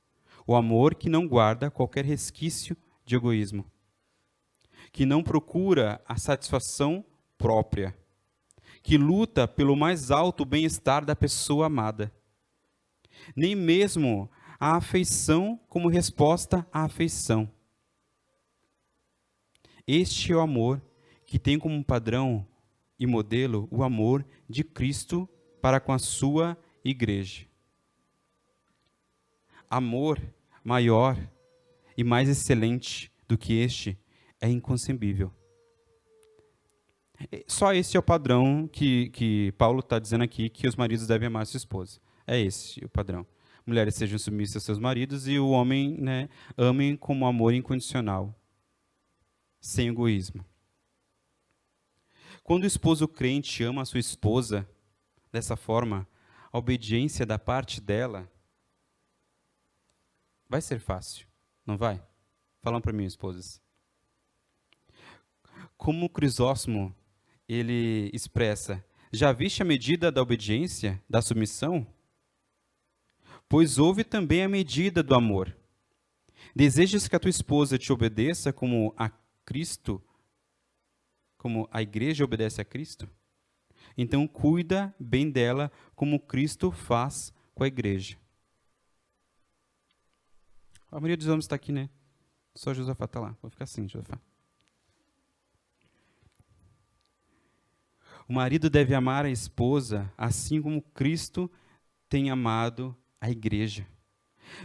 O amor que não guarda qualquer resquício de egoísmo. Que não procura a satisfação própria. Que luta pelo mais alto bem-estar da pessoa amada. Nem mesmo a afeição como resposta à afeição. Este é o amor que tem como padrão e modelo o amor de Cristo para com a sua igreja. Amor maior e mais excelente do que este é inconcebível. Só esse é o padrão que Paulo está dizendo aqui, que os maridos devem amar a sua esposa. É esse o padrão. Mulheres sejam submissas aos seus maridos e o homem, amem como amor incondicional, sem egoísmo. Quando o esposo crente ama a sua esposa dessa forma, a obediência da parte dela vai ser fácil, não vai? Falam para mim, esposas. Como Crisóstomo, ele expressa, já viste a medida da obediência, da submissão? Pois houve também a medida do amor. Desejas que a tua esposa te obedeça como a Cristo, como a igreja obedece a Cristo? Então cuida bem dela como Cristo faz com a igreja. A maioria dos homens está aqui, né? Só Josafá está lá. Vou ficar assim, Josafá. O marido deve amar a esposa assim como Cristo tem amado a igreja.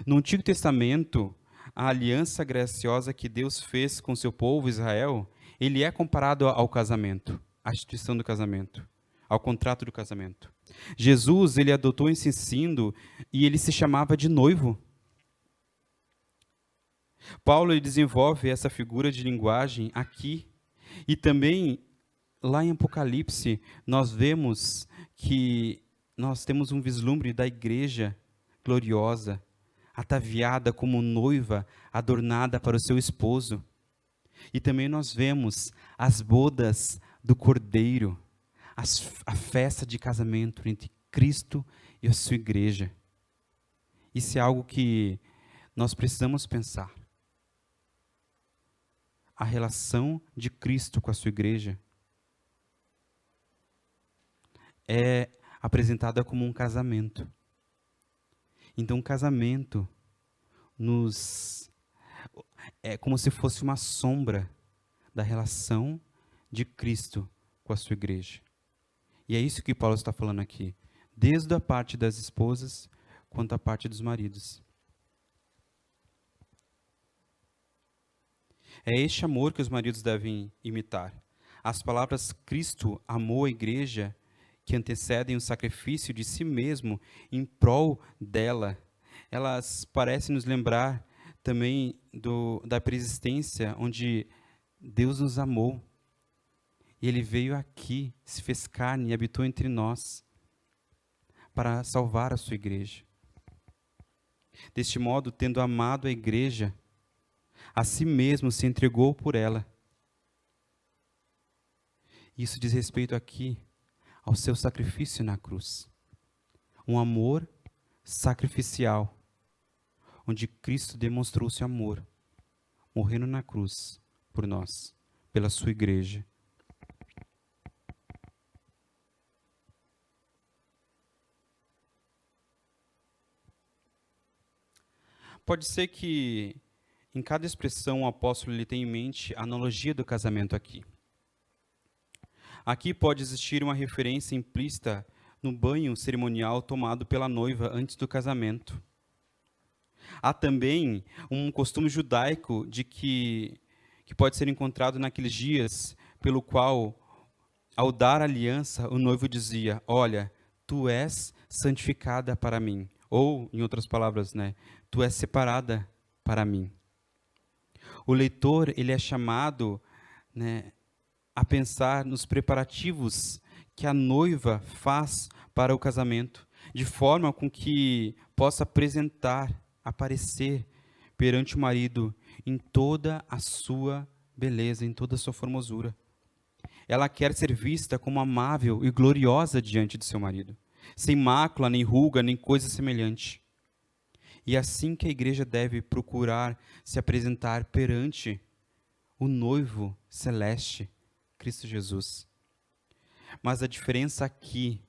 No Antigo Testamento, a aliança graciosa que Deus fez com seu povo Israel, ele é comparado ao casamento, à instituição do casamento, ao contrato do casamento. Jesus, ele adotou esse ensino e ele se chamava de noivo. Paulo ele desenvolve essa figura de linguagem aqui e também lá em Apocalipse nós vemos que nós temos um vislumbre da igreja gloriosa, ataviada como noiva, adornada para o seu esposo. E também nós vemos as bodas do Cordeiro, a festa de casamento entre Cristo e a sua igreja. Isso é algo que nós precisamos pensar. A relação de Cristo com a sua igreja é apresentada como um casamento. Então, um casamento é como se fosse uma sombra da relação de Cristo com a sua igreja. E é isso que Paulo está falando aqui, desde a parte das esposas quanto a parte dos maridos. É este amor que os maridos devem imitar. As palavras Cristo amou a igreja, que antecedem o sacrifício de si mesmo em prol dela, elas parecem nos lembrar também da preexistência, onde Deus nos amou. E Ele veio aqui, se fez carne e habitou entre nós para salvar a sua igreja. Deste modo, tendo amado a igreja, a si mesmo se entregou por ela. Isso diz respeito aqui ao seu sacrifício na cruz. Um amor sacrificial, onde Cristo demonstrou seu amor, morrendo na cruz por nós, pela sua igreja. Pode ser que em cada expressão o apóstolo ele tenha em mente a analogia do casamento aqui. Aqui pode existir uma referência implícita no banho cerimonial tomado pela noiva antes do casamento. Há também um costume judaico de que pode ser encontrado naqueles dias, pelo qual, ao dar aliança, o noivo dizia: olha, tu és santificada para mim. Ou, em outras palavras, tu és separada para mim. O leitor ele é chamado a pensar nos preparativos que a noiva faz para o casamento, de forma com que possa aparecer perante o marido em toda a sua beleza, em toda a sua formosura. Ela quer ser vista como amável e gloriosa diante de seu marido, sem mácula, nem ruga, nem coisa semelhante. E é assim que a igreja deve procurar se apresentar perante o noivo celeste, Cristo Jesus. Mas a diferença aqui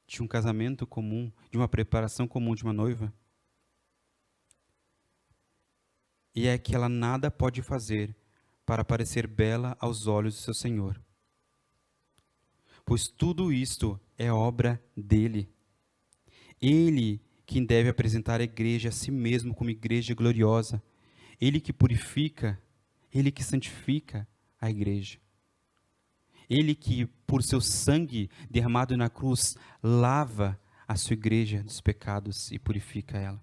de um casamento comum, de uma preparação comum de uma noiva, é que ela nada pode fazer para parecer bela aos olhos do seu Senhor. Pois tudo isto é obra dele. Ele quem deve apresentar a igreja a si mesmo como igreja gloriosa. Ele que purifica, ele que santifica a igreja. Ele que, por seu sangue derramado na cruz, lava a sua igreja dos pecados e purifica ela.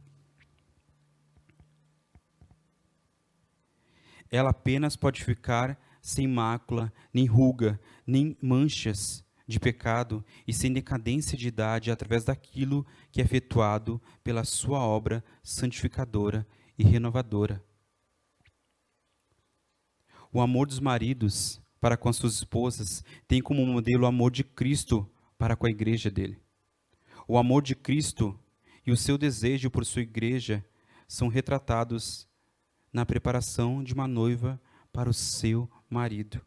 Ela apenas pode ficar sem mácula, nem ruga, nem manchas de pecado e sem decadência de idade através daquilo que é efetuado pela sua obra santificadora e renovadora. O amor dos maridos para com as suas esposas tem como modelo o amor de Cristo para com a igreja dele. O amor de Cristo e o seu desejo por sua igreja são retratados na preparação de uma noiva para o seu marido.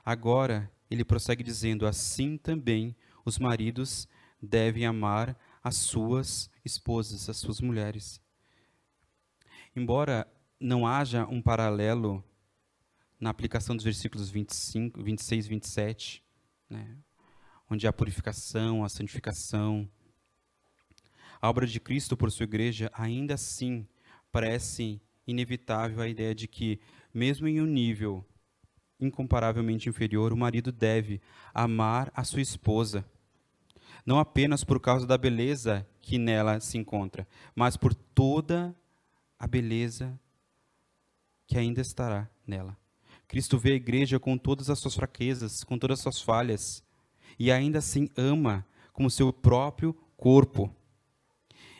Agora, ele prossegue dizendo: assim também os maridos devem amar as suas esposas, as suas mulheres. Embora não haja um paralelo na aplicação dos versículos 25, 26 e 27, onde há a purificação, a santificação, a obra de Cristo por sua igreja, ainda assim parece inevitável a ideia de que, mesmo em um nível incomparavelmente inferior, o marido deve amar a sua esposa, não apenas por causa da beleza que nela se encontra, mas por toda a beleza que ainda estará nela. Cristo vê a igreja com todas as suas fraquezas, com todas as suas falhas, e ainda assim ama como seu próprio corpo,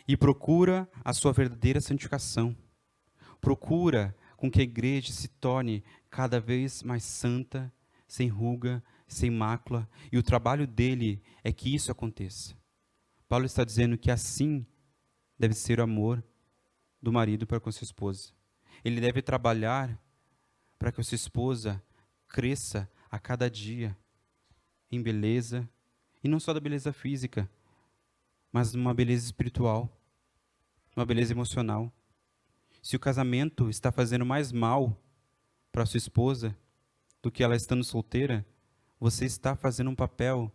e procura a sua verdadeira santificação. Procura com que a igreja se torne cada vez mais santa, sem ruga, sem mácula, e o trabalho dele é que isso aconteça. Paulo está dizendo que assim deve ser o amor do marido para com sua esposa. Ele deve trabalhar para que a sua esposa cresça a cada dia em beleza, e não só da beleza física, mas numa beleza espiritual, uma beleza emocional. Se o casamento está fazendo mais mal para sua esposa do que ela estando solteira, você está fazendo um papel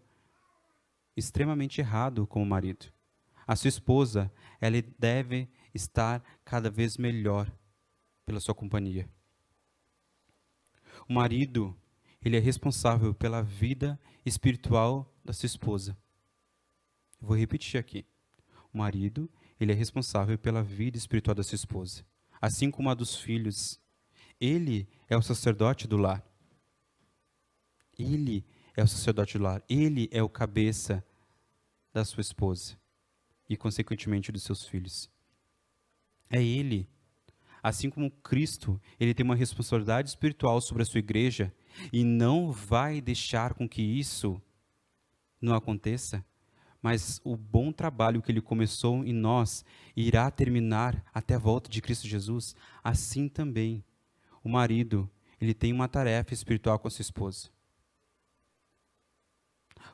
extremamente errado como marido. A sua esposa, ela deve estar cada vez melhor pela sua companhia. O marido, ele é responsável pela vida espiritual da sua esposa. Vou repetir aqui. O marido, ele é responsável pela vida espiritual da sua esposa, assim como a dos filhos. Ele é o sacerdote do lar. Ele é o sacerdote do lar. Ele é o cabeça da sua esposa e, consequentemente, dos seus filhos. É ele. Assim como Cristo, ele tem uma responsabilidade espiritual sobre a sua igreja e não vai deixar com que isso não aconteça, mas o bom trabalho que ele começou em nós irá terminar até a volta de Cristo Jesus. Assim também, o marido, ele tem uma tarefa espiritual com a sua esposa.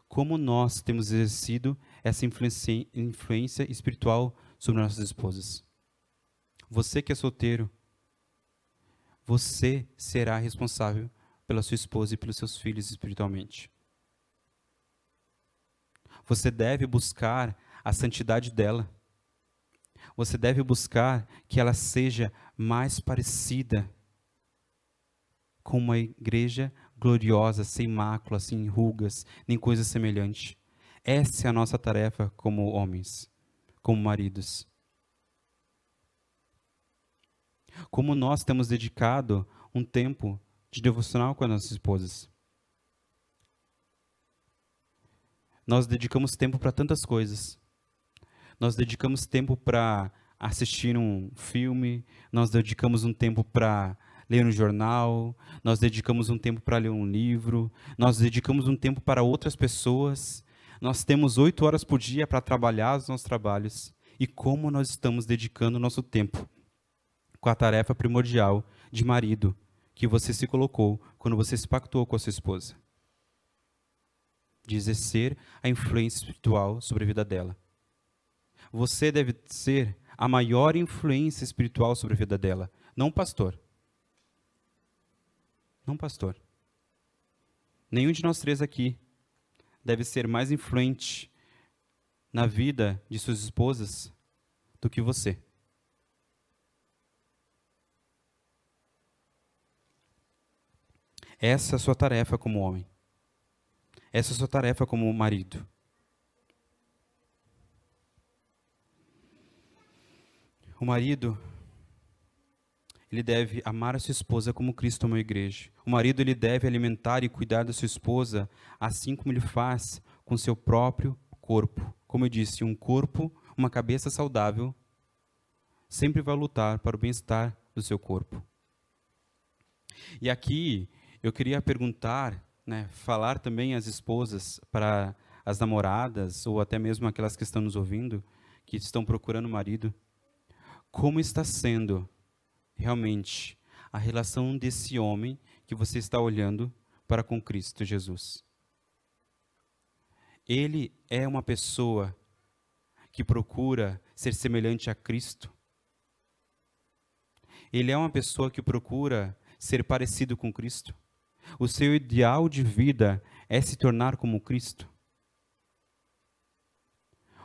Como nós temos exercido essa influência espiritual sobre nossas esposas? Você que é solteiro, você será responsável pela sua esposa e pelos seus filhos espiritualmente. Você deve buscar a santidade dela. Você deve buscar que ela seja mais parecida com uma igreja gloriosa, sem mácula, sem rugas, nem coisa semelhante. Essa é a nossa tarefa como homens, como maridos. Como nós temos dedicado um tempo de devocional com as nossas esposas. Nós dedicamos tempo para tantas coisas. Nós dedicamos tempo para assistir um filme, nós dedicamos um tempo para ler um jornal, nós dedicamos um tempo para ler um livro, nós dedicamos um tempo para outras pessoas. Nós temos 8 horas por dia para trabalhar os nossos trabalhos. E como nós estamos dedicando o nosso tempo com a tarefa primordial de marido que você se colocou quando você se pactuou com a sua esposa? De exercer a influência espiritual sobre a vida dela. Você deve ser a maior influência espiritual sobre a vida dela, não o pastor. Não pastor. Nenhum de nós 3 aqui deve ser mais influente na vida de suas esposas do que você. Essa é a sua tarefa como homem. Essa é a sua tarefa como marido. O marido, ele deve amar a sua esposa como Cristo amou a igreja. O marido, ele deve alimentar e cuidar da sua esposa, assim como ele faz com seu próprio corpo. Como eu disse, um corpo, uma cabeça saudável, sempre vai lutar para o bem-estar do seu corpo. E aqui, eu queria perguntar, falar também às esposas, para as namoradas, ou até mesmo aquelas que estão nos ouvindo, que estão procurando marido, como está sendo realmente a relação desse homem que você está olhando para com Cristo Jesus? Ele é uma pessoa que procura ser semelhante a Cristo? Ele é uma pessoa que procura ser parecido com Cristo? O seu ideal de vida é se tornar como Cristo?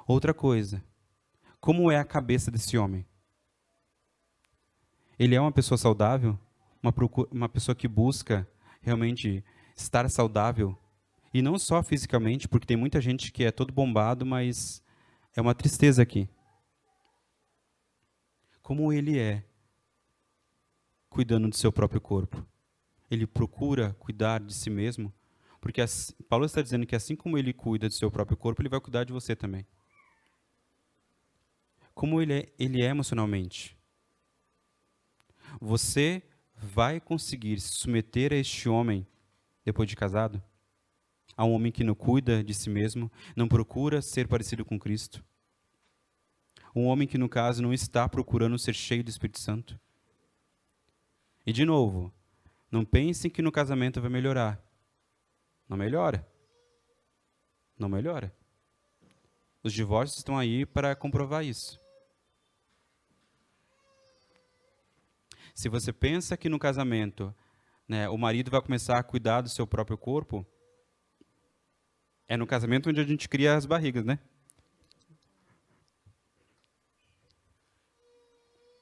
Outra coisa, como é a cabeça desse homem? Ele é uma pessoa saudável? Uma pessoa que busca realmente estar saudável? E não só fisicamente, porque tem muita gente que é todo bombado, mas é uma tristeza aqui. Como ele é cuidando do seu próprio corpo? Ele procura cuidar de si mesmo? Porque Paulo está dizendo que assim como ele cuida do seu próprio corpo, ele vai cuidar de você também. Como ele é emocionalmente? Você vai conseguir se submeter a este homem depois de casado? A um homem que não cuida de si mesmo, não procura ser parecido com Cristo? Um homem que, no caso, não está procurando ser cheio do Espírito Santo? E, de novo, não pensem que no casamento vai melhorar. Não melhora. Não melhora. Os divórcios estão aí para comprovar isso. Se você pensa que no casamento, o marido vai começar a cuidar do seu próprio corpo, é no casamento onde a gente cria as barrigas, né?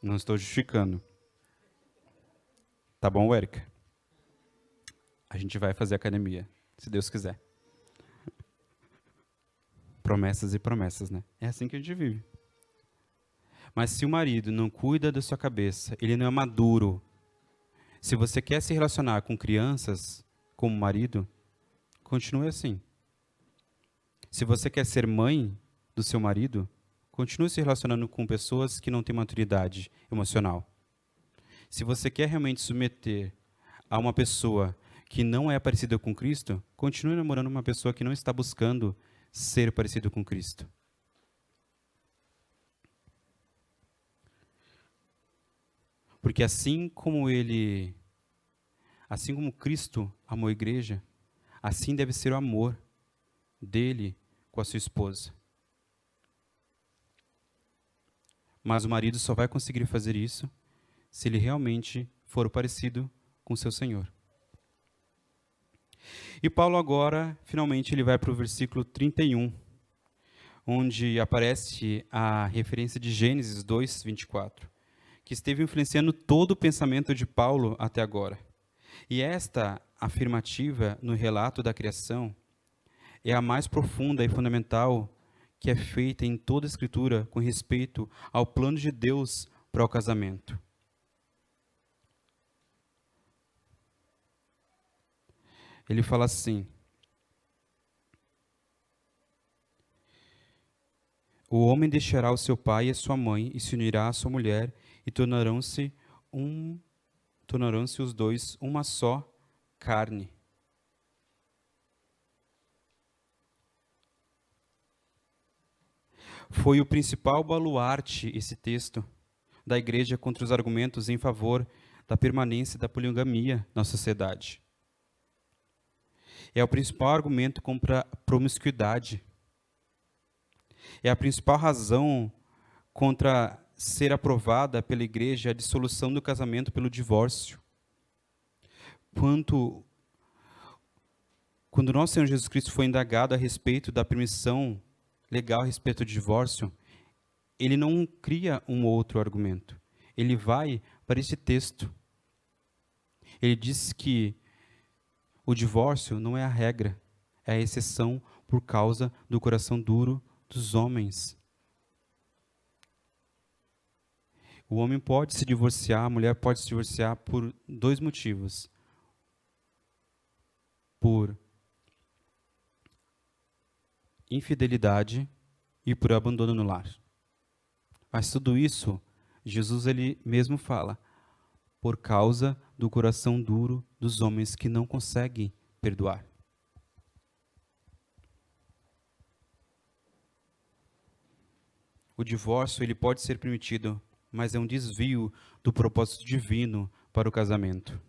Não estou justificando. Tá bom, Érica? A gente vai fazer academia, se Deus quiser. Promessas e promessas, né? É assim que a gente vive. Mas se o marido não cuida da sua cabeça, ele não é maduro. Se você quer se relacionar com crianças como marido, continue assim. Se você quer ser mãe do seu marido, continue se relacionando com pessoas que não têm maturidade emocional. Se você quer realmente submeter a uma pessoa que não é parecida com Cristo, continue namorando uma pessoa que não está buscando ser parecido com Cristo. Porque assim como Cristo amou a igreja, assim deve ser o amor dele com a sua esposa. Mas o marido só vai conseguir fazer isso se ele realmente for parecido com seu Senhor. E Paulo agora, finalmente, ele vai para o versículo 31, onde aparece a referência de Gênesis 2, 24, que esteve influenciando todo o pensamento de Paulo até agora. E esta afirmativa no relato da criação é a mais profunda e fundamental que é feita em toda a Escritura com respeito ao plano de Deus para o casamento. Ele fala assim: o homem deixará o seu pai e a sua mãe e se unirá à sua mulher e tornarão-se os dois uma só carne. Foi o principal baluarte, esse texto, da igreja contra os argumentos em favor da permanência da poligamia na sociedade. É o principal argumento contra a promiscuidade. É a principal razão contra ser aprovada pela igreja a dissolução do casamento pelo divórcio. Quando nosso Senhor Jesus Cristo foi indagado a respeito da permissão legal a respeito do divórcio, ele não cria um outro argumento. Ele vai para esse texto. Ele diz que o divórcio não é a regra, é a exceção por causa do coração duro dos homens. O homem pode se divorciar, a mulher pode se divorciar por dois motivos. Por infidelidade e por abandono no lar. Mas tudo isso, Jesus ele mesmo fala, por causa do coração duro dos homens que não conseguem perdoar. O divórcio ele pode ser permitido, mas é um desvio do propósito divino para o casamento.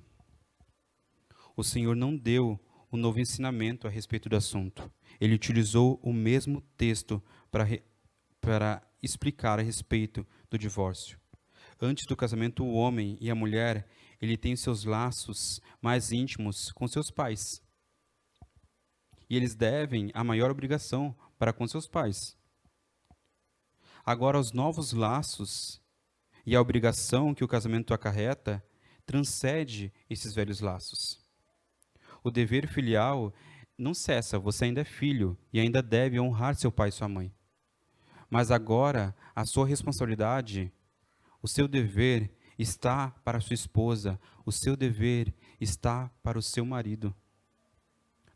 O Senhor não deu um novo ensinamento a respeito do assunto. Ele utilizou o mesmo texto para explicar a respeito do divórcio. Antes do casamento, o homem e a mulher, ele tem seus laços mais íntimos com seus pais. E eles devem a maior obrigação para com seus pais. Agora, os novos laços e a obrigação que o casamento acarreta transcende esses velhos laços. O dever filial não cessa, você ainda é filho e ainda deve honrar seu pai e sua mãe. Mas agora, a sua responsabilidade, o seu dever está para a sua esposa, o seu dever está para o seu marido.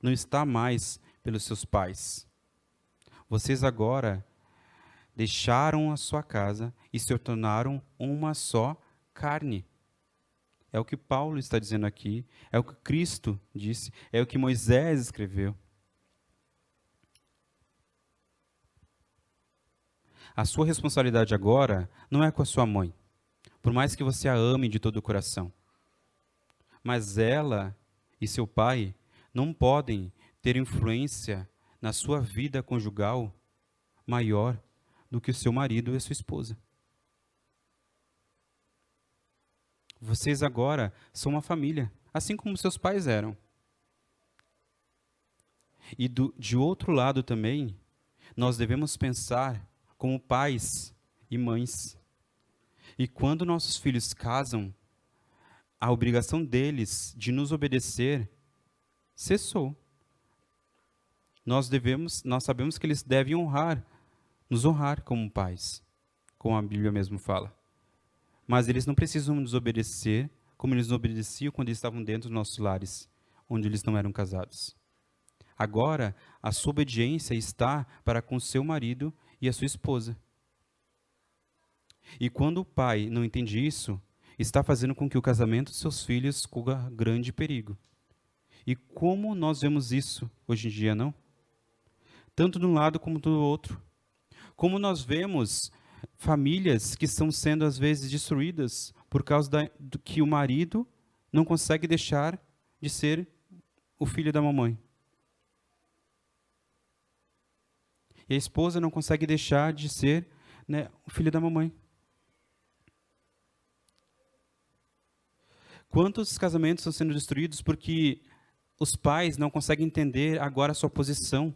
Não está mais pelos seus pais. Vocês agora deixaram a sua casa e se tornaram uma só carne. É o que Paulo está dizendo aqui, é o que Cristo disse, é o que Moisés escreveu. A sua responsabilidade agora não é com a sua mãe, por mais que você a ame de todo o coração. Mas ela e seu pai não podem ter influência na sua vida conjugal maior do que o seu marido e a sua esposa. Vocês agora são uma família, assim como seus pais eram. E de outro lado também, nós devemos pensar como pais e mães. E quando nossos filhos casam, a obrigação deles de nos obedecer cessou. Nós sabemos que eles devem nos honrar como pais, como a Bíblia mesmo fala. Mas eles não precisam nos obedecer como eles obedeciam quando eles estavam dentro dos nossos lares, onde eles não eram casados. Agora, a sua obediência está para com seu marido e a sua esposa. E quando o pai não entende isso, está fazendo com que o casamento de seus filhos corra grande perigo. E como nós vemos isso hoje em dia, não? Tanto de um lado como do outro. Como nós vemos famílias que estão sendo, às vezes, destruídas por causa do que o marido não consegue deixar de ser o filho da mamãe. E a esposa não consegue deixar de ser, né, o filho da mamãe. Quantos casamentos estão sendo destruídos porque os pais não conseguem entender agora a sua posição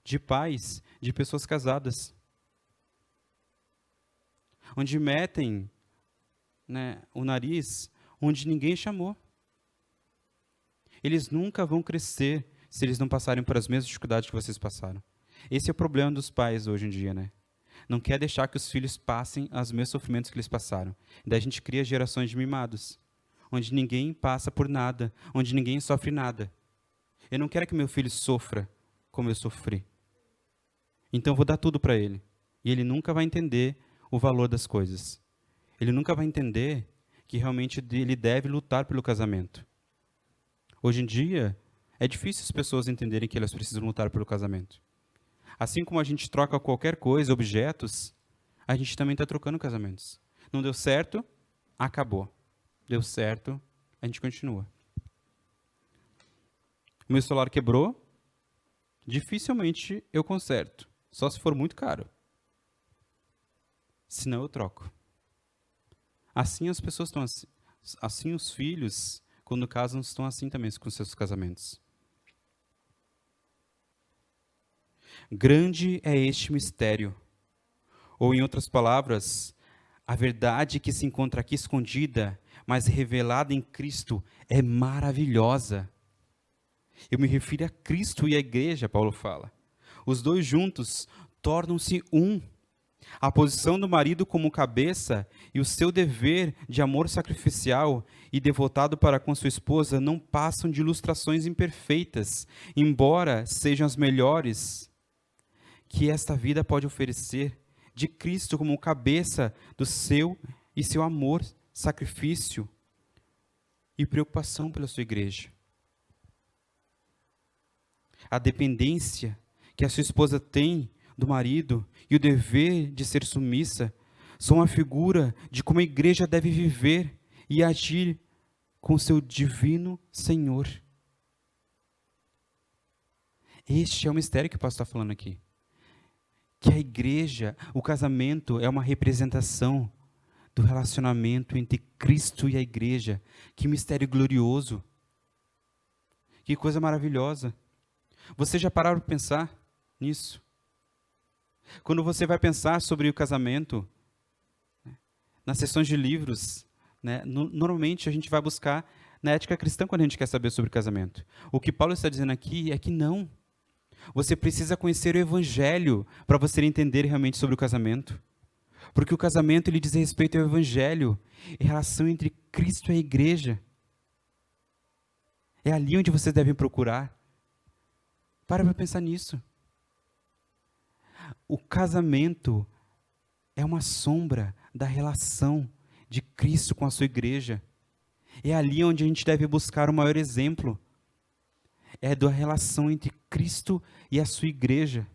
de pais de pessoas casadas? Onde metem, né, o nariz onde ninguém chamou. Eles nunca vão crescer se eles não passarem por as mesmas dificuldades que vocês passaram. Esse é o problema dos pais hoje em dia, né? Não quer deixar que os filhos passem os mesmos sofrimentos que eles passaram. Daí a gente cria gerações de mimados, onde ninguém passa por nada, onde ninguém sofre nada. Eu não quero que meu filho sofra como eu sofri. Então eu vou dar tudo para ele. E ele nunca vai entender o valor das coisas. Ele nunca vai entender que realmente ele deve lutar pelo casamento. Hoje em dia, é difícil as pessoas entenderem que elas precisam lutar pelo casamento. Assim como a gente troca qualquer coisa, objetos, a gente também está trocando casamentos. Não deu certo, acabou. Deu certo, a gente continua. O meu celular quebrou, dificilmente eu conserto. Só se for muito caro. Senão eu troco. Assim as pessoas estão assim. Assim os filhos, quando casam, estão assim também com seus casamentos. Grande é este mistério. Ou, em outras palavras, a verdade que se encontra aqui escondida, mas revelada em Cristo, é maravilhosa. Eu me refiro a Cristo e a igreja, Paulo fala. Os dois juntos tornam-se um. A posição do marido como cabeça e o seu dever de amor sacrificial e devotado para com sua esposa não passam de ilustrações imperfeitas, embora sejam as melhores que esta vida pode oferecer, de Cristo como cabeça do seu amor, sacrifício e preocupação pela sua igreja. A dependência que a sua esposa tem do marido e o dever de ser submissa são a figura de como a igreja deve viver e agir com seu divino Senhor. Este é o mistério que o pastor está falando aqui. Que a igreja, o casamento é uma representação do relacionamento entre Cristo e a igreja. Que mistério glorioso. Que coisa maravilhosa. Você já parou para pensar nisso? Quando você vai pensar sobre o casamento, nas sessões de livros, né, normalmente a gente vai buscar na ética cristã quando a gente quer saber sobre casamento. O que Paulo está dizendo aqui é que não. Você precisa conhecer o Evangelho para você entender realmente sobre o casamento. Porque o casamento ele diz respeito ao Evangelho, em relação entre Cristo e a igreja. É ali onde vocês devem procurar. Para pensar nisso. O casamento é uma sombra da relação de Cristo com a sua igreja. É ali onde a gente deve buscar o maior exemplo. É da relação entre Cristo e a sua igreja.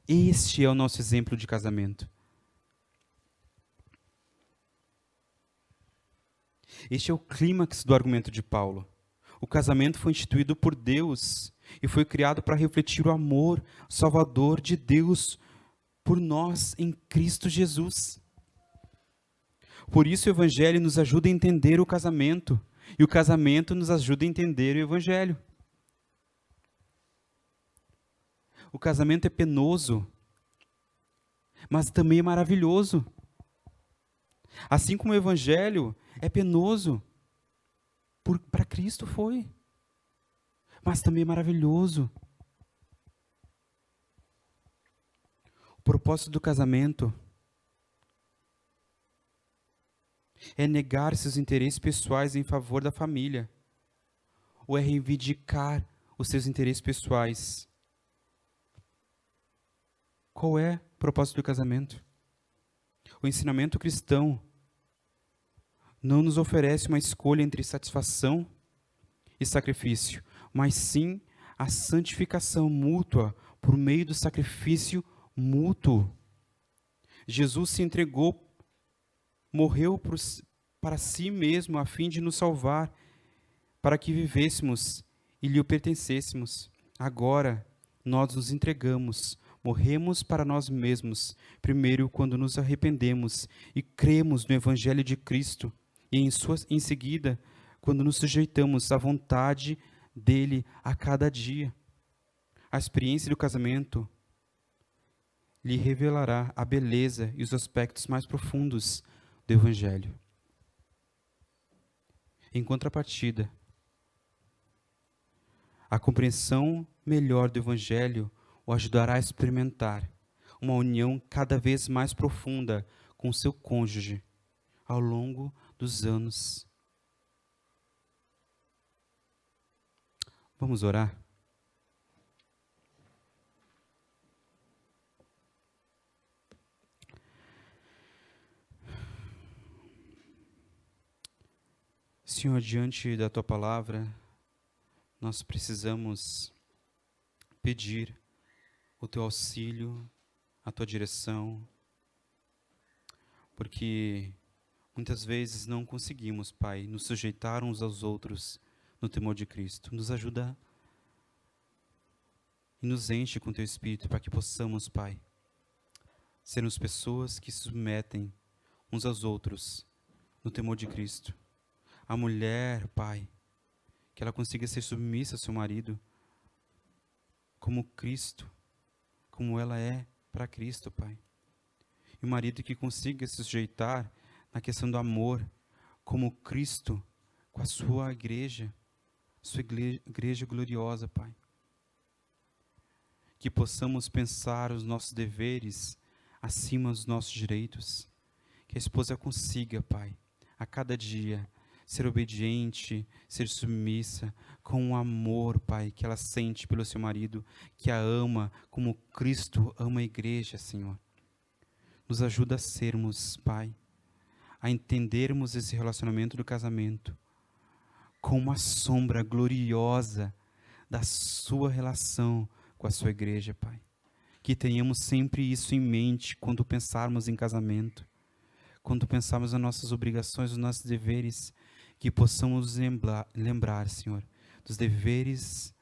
Este é o nosso exemplo de casamento. Este é o clímax do argumento de Paulo. O casamento foi instituído por Deus e foi criado para refletir o amor salvador de Deus por nós em Cristo Jesus. Por isso o Evangelho nos ajuda a entender o casamento e o casamento nos ajuda a entender o Evangelho. O casamento é penoso, mas também é maravilhoso. Assim como o Evangelho é penoso, para Cristo foi, mas também é maravilhoso. O propósito do casamento É negar seus interesses pessoais em favor da família? Ou é reivindicar os seus interesses pessoais? Qual é o propósito do casamento? O ensinamento cristão não nos oferece uma escolha entre satisfação e sacrifício, mas sim a santificação mútua por meio do sacrifício mútuo. Jesus se entregou, morreu para si mesmo a fim de nos salvar, para que vivêssemos e lhe pertencêssemos. Agora nós nos entregamos, morremos para nós mesmos, primeiro quando nos arrependemos e cremos no Evangelho de Cristo, e em seguida, quando nos sujeitamos à vontade dele a cada dia. A experiência do casamento lhe revelará a beleza e os aspectos mais profundos do Evangelho. Em contrapartida, a compreensão melhor do Evangelho o ajudará a experimentar uma união cada vez mais profunda com seu cônjuge ao longo dos anos. Vamos orar? Senhor, diante da Tua palavra, nós precisamos pedir o Teu auxílio, a Tua direção, porque muitas vezes não conseguimos, Pai, nos sujeitar uns aos outros no temor de Cristo. Nos ajuda e nos enche com Teu Espírito para que possamos, Pai, sermos pessoas que se submetem uns aos outros no temor de Cristo. A mulher, Pai, que ela consiga ser submissa ao seu marido como Cristo, como ela é para Cristo, Pai. E o marido que consiga se sujeitar na questão do amor, como Cristo com a sua igreja gloriosa, Pai. Que possamos pensar os nossos deveres acima dos nossos direitos. Que a esposa consiga, Pai, a cada dia ser obediente, ser submissa, com o amor, Pai, que ela sente pelo seu marido, que a ama como Cristo ama a igreja, Senhor. Nos ajuda a sermos, Pai, a entendermos esse relacionamento do casamento como uma sombra gloriosa da sua relação com a sua igreja, Pai. Que tenhamos sempre isso em mente quando pensarmos em casamento, quando pensarmos nas nossas obrigações, nos nossos deveres, que possamos lembrar, Senhor, dos deveres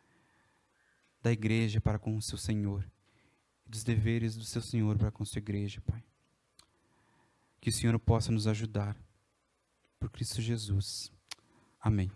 da igreja para com o seu Senhor, dos deveres do seu Senhor para com a sua igreja, Pai. Que o Senhor possa nos ajudar, por Cristo Jesus. Amém.